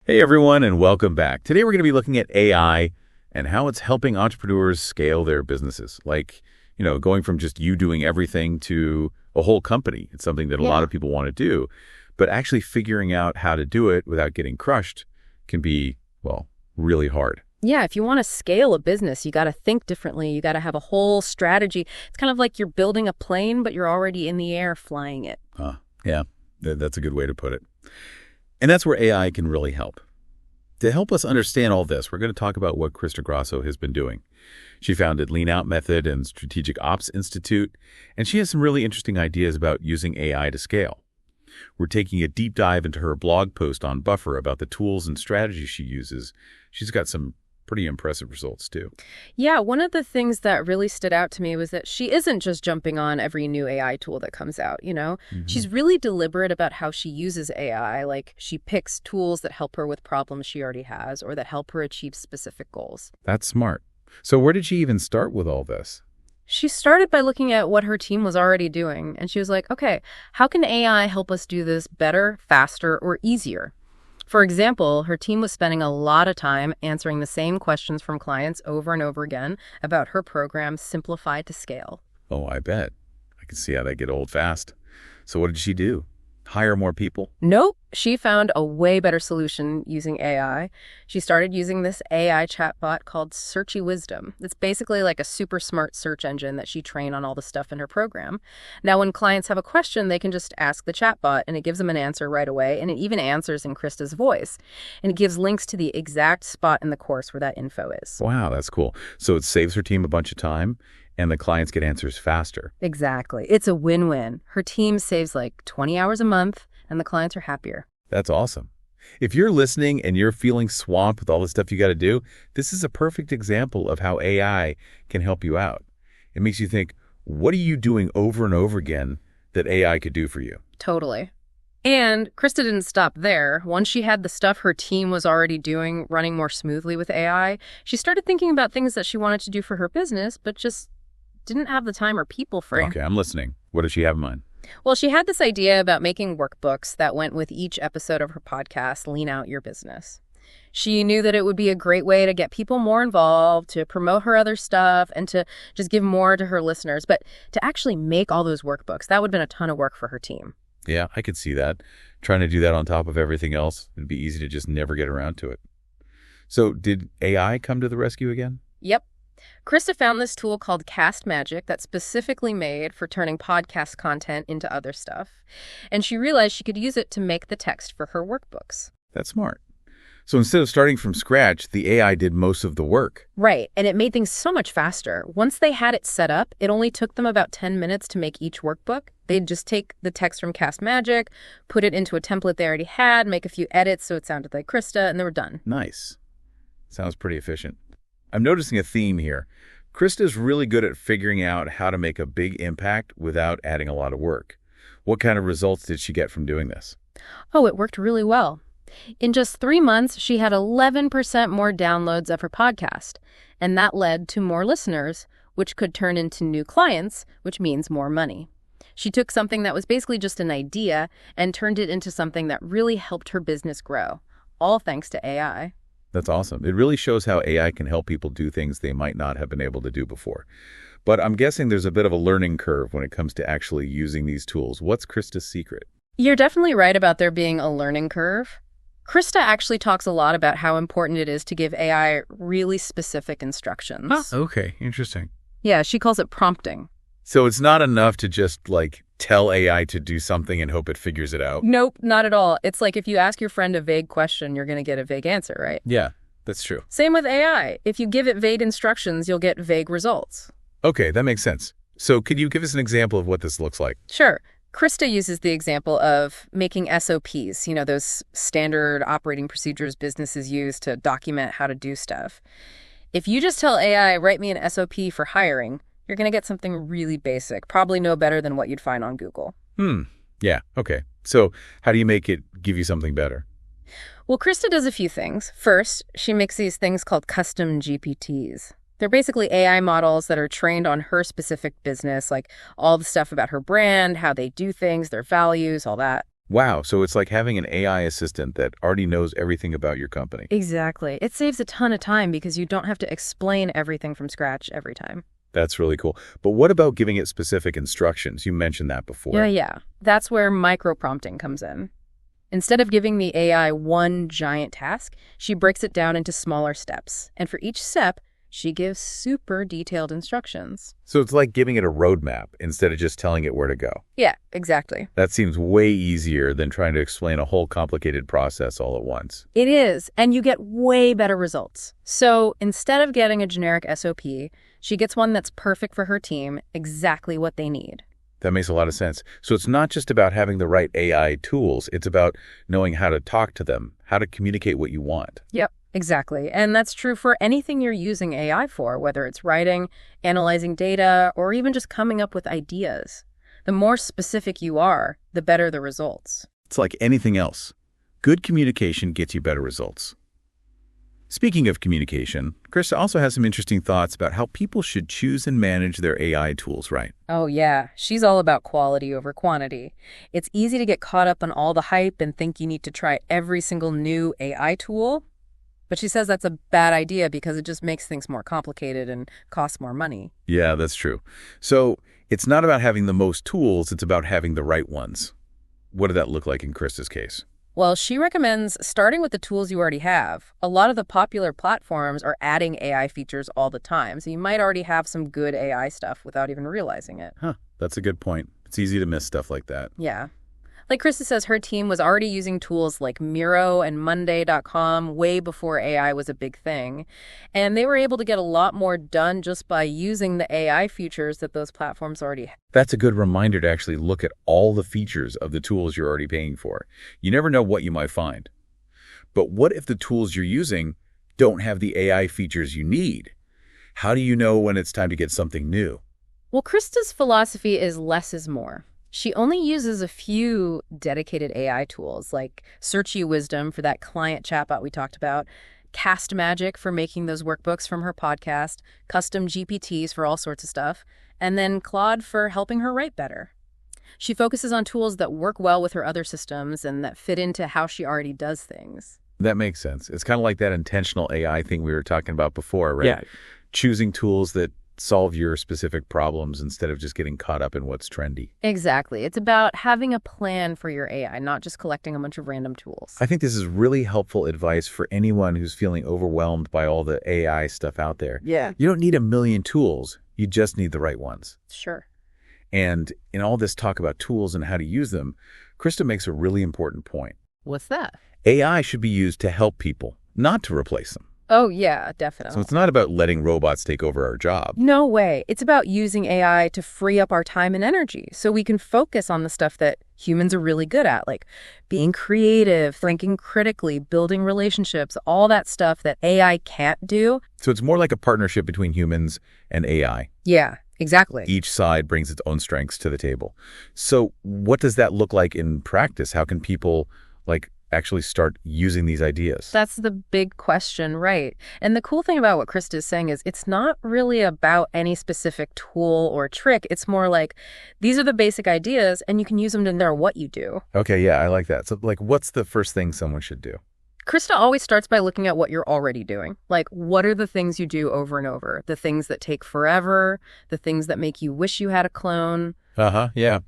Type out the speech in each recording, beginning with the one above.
Hey everyone, and welcome back. Today we're going to be looking at AI and how it's helping entrepreneurs scale their businesses. Going from just you doing everything to a whole company. It's something that a lot Yeah. of people want to do, but actually figuring out how to do it without getting crushed can be, really hard. Yeah, if you want to scale a business, you got to think differently. You got to have a whole strategy. It's kind of like you're building a plane, but you're already in the air flying it. Yeah, that's a good way to put it. And that's where AI can really help. To help us understand all this, we're going to talk about what Krista Grasso has been doing. She founded Lean Out Method and Strategic Ops Institute, and she has some really interesting ideas about using AI to scale. We're taking a deep dive into her blog post on Buffer about the tools and strategies she uses. She's got some pretty impressive results, too. Yeah, one of the things that really stood out to me was that she isn't just jumping on every new AI tool that comes out. She's really deliberate about how she uses AI, like she picks tools that help her with problems she already has or that help her achieve specific goals. That's smart. So where did she even start with all this? She started by looking at what her team was already doing, and she was like, okay, how can AI help us do this better, faster, or easier? For example, her team was spending a lot of time answering the same questions from clients over and over again about her program, Simplify to Scale. Oh, I bet. I can see how that get old fast. So what did she do? Hire more people? Nope, she found a way better solution using AI. She started using this AI chatbot called Searchy Wisdom. It's basically like a super smart search engine that she trained on all the stuff in her program. Now, when clients have a question, they can just ask the chatbot, and it gives them an answer right away, and it even answers in Krista's voice. And it gives links to the exact spot in the course where that info is. Wow, that's cool. So it saves her team a bunch of time, and the clients get answers faster. Exactly. It's a win-win. Her team saves like 20 hours a month, and the clients are happier. That's awesome. If you're listening and you're feeling swamped with all the stuff you got to do, this is a perfect example of how AI can help you out. It makes you think, what are you doing over and over again that AI could do for you? Totally. And Krista didn't stop there. Once she had the stuff her team was already doing running more smoothly with AI, she started thinking about things that she wanted to do for her business, but just didn't have the time or people for. Okay, I'm listening. What does she have in mind? Well, she had this idea about making workbooks that went with each episode of her podcast, Lean Out Your Business. She knew that it would be a great way to get people more involved, to promote her other stuff, and to just give more to her listeners. But to actually make all those workbooks, that would have been a ton of work for her team. Yeah, I could see that. Trying to do that on top of everything else, it'd be easy to just never get around to it. So did AI come to the rescue again? Yep. Krista found this tool called Cast Magic that's specifically made for turning podcast content into other stuff. And she realized she could use it to make the text for her workbooks. That's smart. So instead of starting from scratch, the AI did most of the work. Right. And it made things so much faster. Once they had it set up, it only took them about 10 minutes to make each workbook. They'd just take the text from Cast Magic, put it into a template they already had, make a few edits so it sounded like Krista, and they were done. Nice. Sounds pretty efficient. I'm noticing a theme here. Krista's really good at figuring out how to make a big impact without adding a lot of work. What kind of results did she get from doing this? Oh, it worked really well. In just 3 months, she had 11% more downloads of her podcast, and that led to more listeners, which could turn into new clients, which means more money. She took something that was basically just an idea and turned it into something that really helped her business grow, all thanks to AI. That's awesome. It really shows how AI can help people do things they might not have been able to do before. But I'm guessing there's a bit of a learning curve when it comes to actually using these tools. What's Krista's secret? You're definitely right about there being a learning curve. Krista actually talks a lot about how important it is to give AI really specific instructions. Okay, interesting. Yeah, she calls it prompting. So it's not enough to just, tell AI to do something and hope it figures it out? Nope, not at all. It's like if you ask your friend a vague question, you're going to get a vague answer, right? Yeah, that's true. Same with AI. If you give it vague instructions, you'll get vague results. Okay, that makes sense. So could you give us an example of what this looks like? Sure. Krista uses the example of making SOPs, those standard operating procedures businesses use to document how to do stuff. If you just tell AI, write me an SOP for hiring, you're going to get something really basic, probably no better than what you'd find on Google. Yeah, okay. So how do you make it give you something better? Well, Krista does a few things. First, she makes these things called custom GPTs. They're basically AI models that are trained on her specific business, like all the stuff about her brand, how they do things, their values, all that. Wow, so it's like having an AI assistant that already knows everything about your company. Exactly. It saves a ton of time because you don't have to explain everything from scratch every time. That's really cool. But what about giving it specific instructions? You mentioned that before. Yeah. That's where micro-prompting comes in. Instead of giving the AI one giant task, she breaks it down into smaller steps. And for each step, she gives super detailed instructions. So it's like giving it a roadmap instead of just telling it where to go. Yeah, exactly. That seems way easier than trying to explain a whole complicated process all at once. It is, and you get way better results. So instead of getting a generic SOP, she gets one that's perfect for her team, exactly what they need. That makes a lot of sense. So it's not just about having the right AI tools. It's about knowing how to talk to them, how to communicate what you want. Yep, exactly. And that's true for anything you're using AI for, whether it's writing, analyzing data, or even just coming up with ideas. The more specific you are, the better the results. It's like anything else. Good communication gets you better results. Speaking of communication, Krista also has some interesting thoughts about how people should choose and manage their AI tools right. Oh yeah, she's all about quality over quantity. It's easy to get caught up on all the hype and think you need to try every single new AI tool. But she says that's a bad idea because it just makes things more complicated and costs more money. Yeah, that's true. So it's not about having the most tools, it's about having the right ones. What did that look like in Krista's case? Well, she recommends starting with the tools you already have. A lot of the popular platforms are adding AI features all the time, so you might already have some good AI stuff without even realizing it. That's a good point. It's easy to miss stuff like that. Yeah. Like Krista says, her team was already using tools like Miro and Monday.com way before AI was a big thing. And they were able to get a lot more done just by using the AI features that those platforms already have. That's a good reminder to actually look at all the features of the tools you're already paying for. You never know what you might find. But what if the tools you're using don't have the AI features you need? How do you know when it's time to get something new? Well, Krista's philosophy is less is more. She only uses a few dedicated AI tools like Searchy Wisdom for that client chatbot we talked about, Cast Magic for making those workbooks from her podcast, custom GPTs for all sorts of stuff, and then Claude for helping her write better. She focuses on tools that work well with her other systems and that fit into how she already does things. That makes sense. It's kind of like that intentional AI thing we were talking about before, right? Yeah. Choosing tools that solve your specific problems instead of just getting caught up in what's trendy. Exactly. It's about having a plan for your AI, not just collecting a bunch of random tools. I think this is really helpful advice for anyone who's feeling overwhelmed by all the AI stuff out there. Yeah. You don't need a million tools. You just need the right ones. Sure. And in all this talk about tools and how to use them, Krista makes a really important point. What's that? AI should be used to help people, not to replace them. Oh, yeah, definitely. So it's not about letting robots take over our job. No way. It's about using AI to free up our time and energy so we can focus on the stuff that humans are really good at, like being creative, thinking critically, building relationships, all that stuff that AI can't do. So it's more like a partnership between humans and AI. Yeah, exactly. Each side brings its own strengths to the table. So what does that look like in practice? How can people, actually start using these ideas? That's the big question, right? And the cool thing about what Krista is saying is it's not really about any specific tool or trick. It's more like these are the basic ideas and you can use them no matter what you do. Okay, yeah, I like that. So, what's the first thing someone should do? Krista always starts by looking at what you're already doing. Like, what are the things you do over and over? The things that take forever, the things that make you wish you had a clone. Yeah.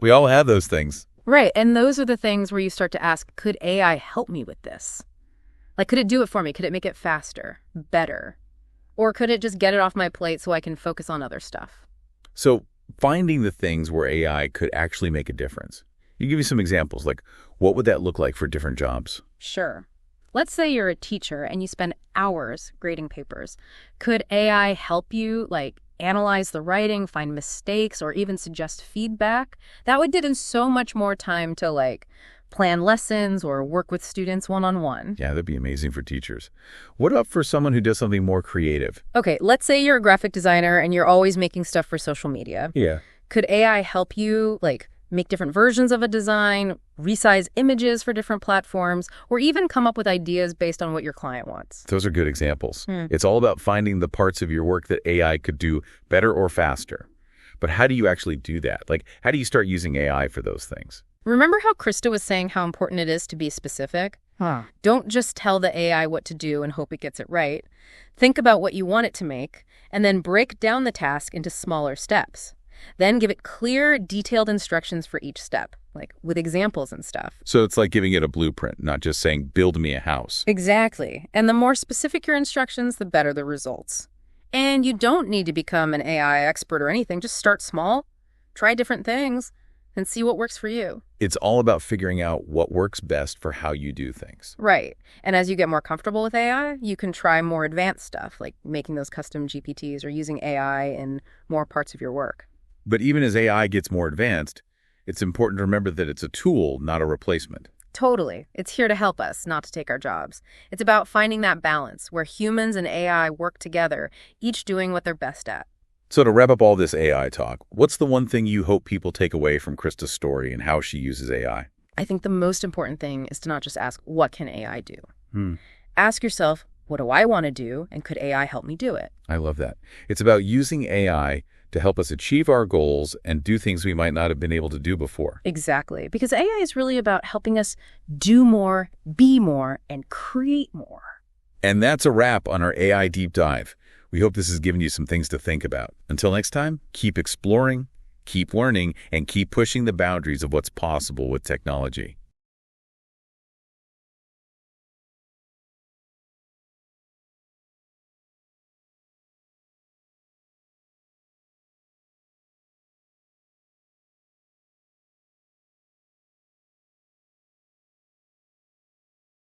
We all have those things. Right, and those are the things where you start to ask, could AI help me with this? Like, could it do it for me? Could it make it faster, better? Or could it just get it off my plate so I can focus on other stuff? So finding the things where AI could actually make a difference. You give me some examples, like what would that look like for different jobs? Sure. Let's say you're a teacher and you spend hours grading papers. Could AI help you, analyze the writing, find mistakes, or even suggest feedback? That would give so much more time to, plan lessons or work with students one-on-one. Yeah, that'd be amazing for teachers. What about for someone who does something more creative? Okay, let's say you're a graphic designer and you're always making stuff for social media. Yeah. Could AI help you, make different versions of a design, resize images for different platforms, or even come up with ideas based on what your client wants? Those are good examples. It's all about finding the parts of your work that AI could do better or faster. But how do you actually do that? How do you start using AI for those things? Remember how Krista was saying how important it is to be specific? Don't just tell the AI what to do and hope it gets it right. Think about what you want it to make, and then break down the task into smaller steps. Then give it clear, detailed instructions for each step, like with examples and stuff. So it's like giving it a blueprint, not just saying, build me a house. Exactly. And the more specific your instructions, the better the results. And you don't need to become an AI expert or anything. Just start small, try different things, and see what works for you. It's all about figuring out what works best for how you do things. Right. And as you get more comfortable with AI, you can try more advanced stuff, like making those custom GPTs or using AI in more parts of your work. But even as AI gets more advanced, it's important to remember that it's a tool, not a replacement. Totally. It's here to help us, not to take our jobs. It's about finding that balance where humans and AI work together, each doing what they're best at. So to wrap up all this AI talk, what's the one thing you hope people take away from Krista's story and how she uses AI? I think the most important thing is to not just ask, what can AI do? Ask yourself, what do I want to do, and could AI help me do it? I love that. It's about using AI to help us achieve our goals and do things we might not have been able to do before. Exactly, because AI is really about helping us do more, be more, and create more. And that's a wrap on our AI Deep Dive. We hope this has given you some things to think about. Until next time, keep exploring, keep learning, and keep pushing the boundaries of what's possible with technology.